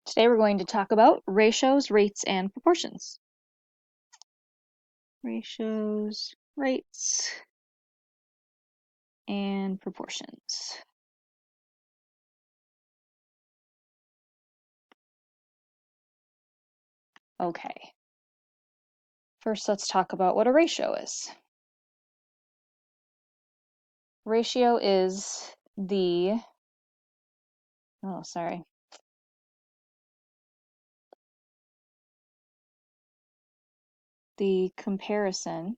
Today we're going to talk about ratios, rates, and proportions. Ratios, rates, and proportions. Okay. First, let's talk about what a ratio is. Ratio is the comparison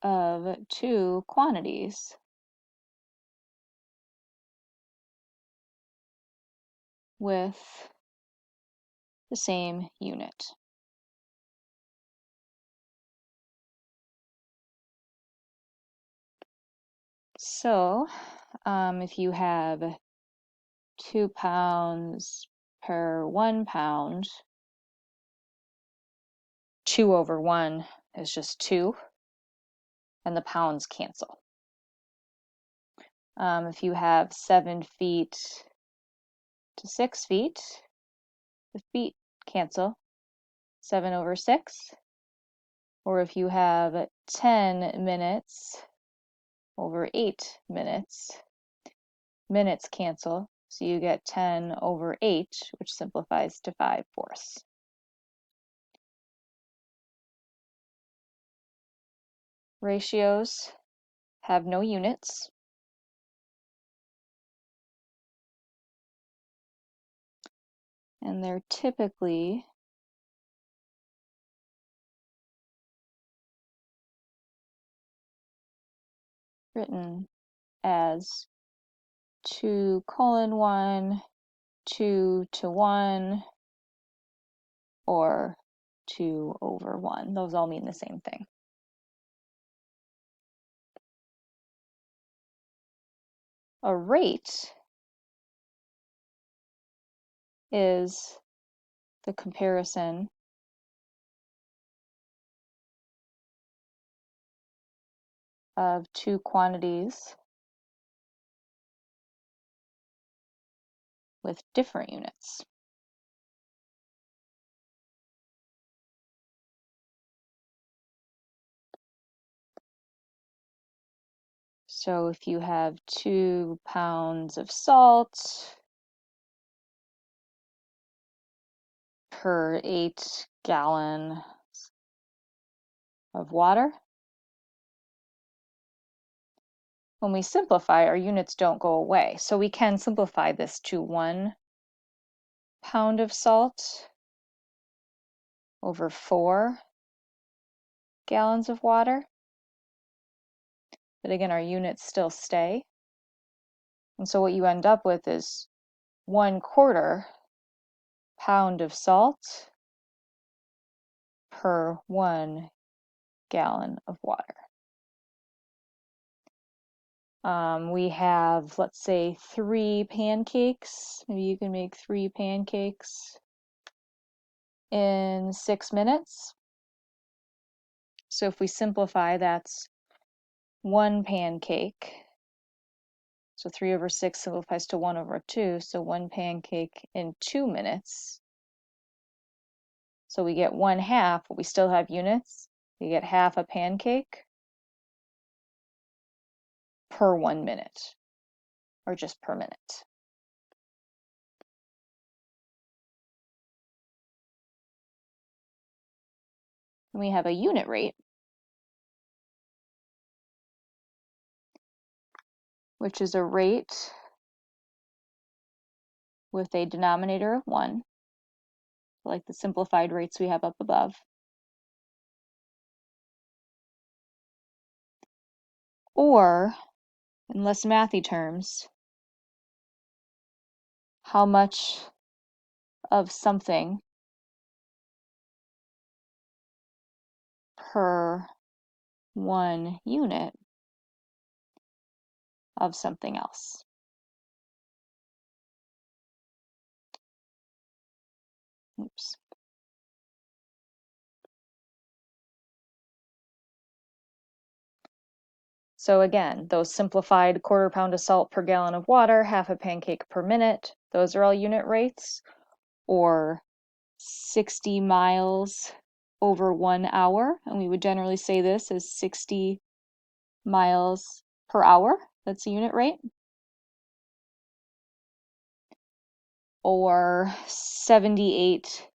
of two quantities with the same unit. So, if you have 2 pounds per 1 pound, 2 over 1 is just 2, and the pounds cancel. If you have 7 feet to 6 feet, the feet cancel, 7 over 6. Or if you have 10 minutes over 8 minutes, minutes cancel, so you get 10 over 8, which simplifies to 5/4. Ratios have no units. And they're typically written as 2:1, 2 to 1, or 2 over 1. Those all mean the same thing. A rate is the comparison of two quantities with different units. So if you have 2 pounds of salt per 8 gallons of water, when we simplify, our units don't go away. So we can simplify this to 1 pound of salt over 4 gallons of water. But again, our units still stay. And so what you end up with is 1/4 pound of salt per 1 gallon of water. We have, let's say, 3 pancakes. Maybe you can make 3 pancakes in 6 minutes. So if we simplify, that's 1 pancake. So 3 over 6 simplifies to 1 over 2. So 1 pancake in 2 minutes. So we get 1/2, but we still have units. We get half a pancake per 1 minute, or just per minute. And we have a unit rate, which is a rate with a denominator of 1, like the simplified rates we have up above. Or, in less mathy terms, how much of something per 1 unit of something else. Oops. So again, those simplified 1/4 pound of salt per gallon of water, half a pancake per minute, those are all unit rates. Or 60 miles over 1 hour, and we would generally say this as 60 miles per hour. That's a unit rate. Or 78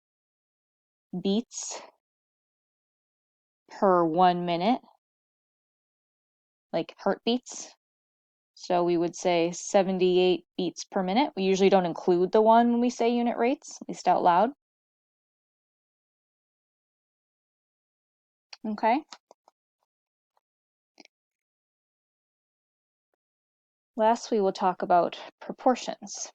beats per 1 minute, like heartbeats. So we would say 78 beats per minute. We usually don't include the one when we say unit rates, at least out loud. Okay. Last, we will talk about proportions.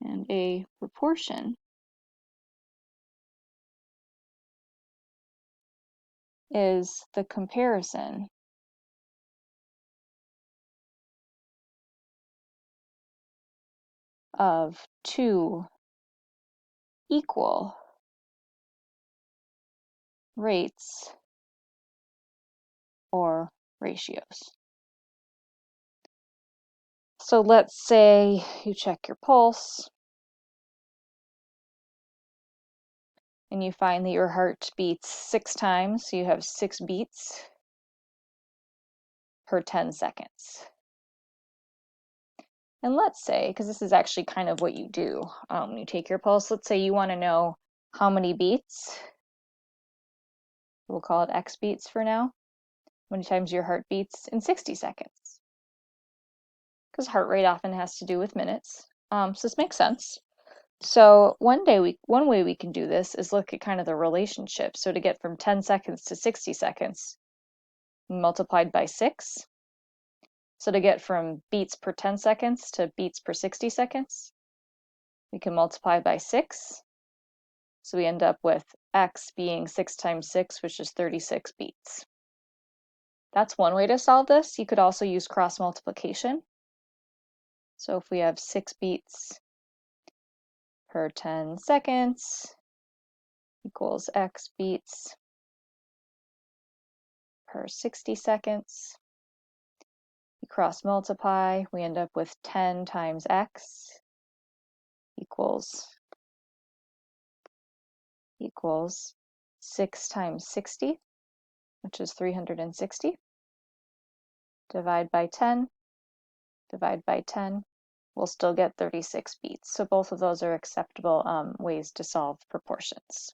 And a proportion is the comparison of two equal rates or ratios. So let's say you check your pulse and you find that your heart beats 6 times, so you have 6 beats per 10 seconds. And let's say, because this is actually kind of what you do when you take your pulse, let's say you want to know how many beats, we'll call it X beats for now, how many times your heart beats in 60 seconds. Because heart rate often has to do with minutes. So this makes sense. So one way we can do this is look at kind of the relationship. So to get from 10 seconds to 60 seconds, multiplied by 6. So to get from beats per 10 seconds to beats per 60 seconds, we can multiply by 6. So we end up with X being 6 times 6, which is 36 beats. That's one way to solve this. You could also use cross multiplication. So if we have 6 beats per 10 seconds equals X beats per 60 seconds, we cross multiply, we end up with 10 times X equals 6 times 60, which is 360. Divide by 10, we'll still get 36 beats. So both of those are acceptable ways to solve proportions.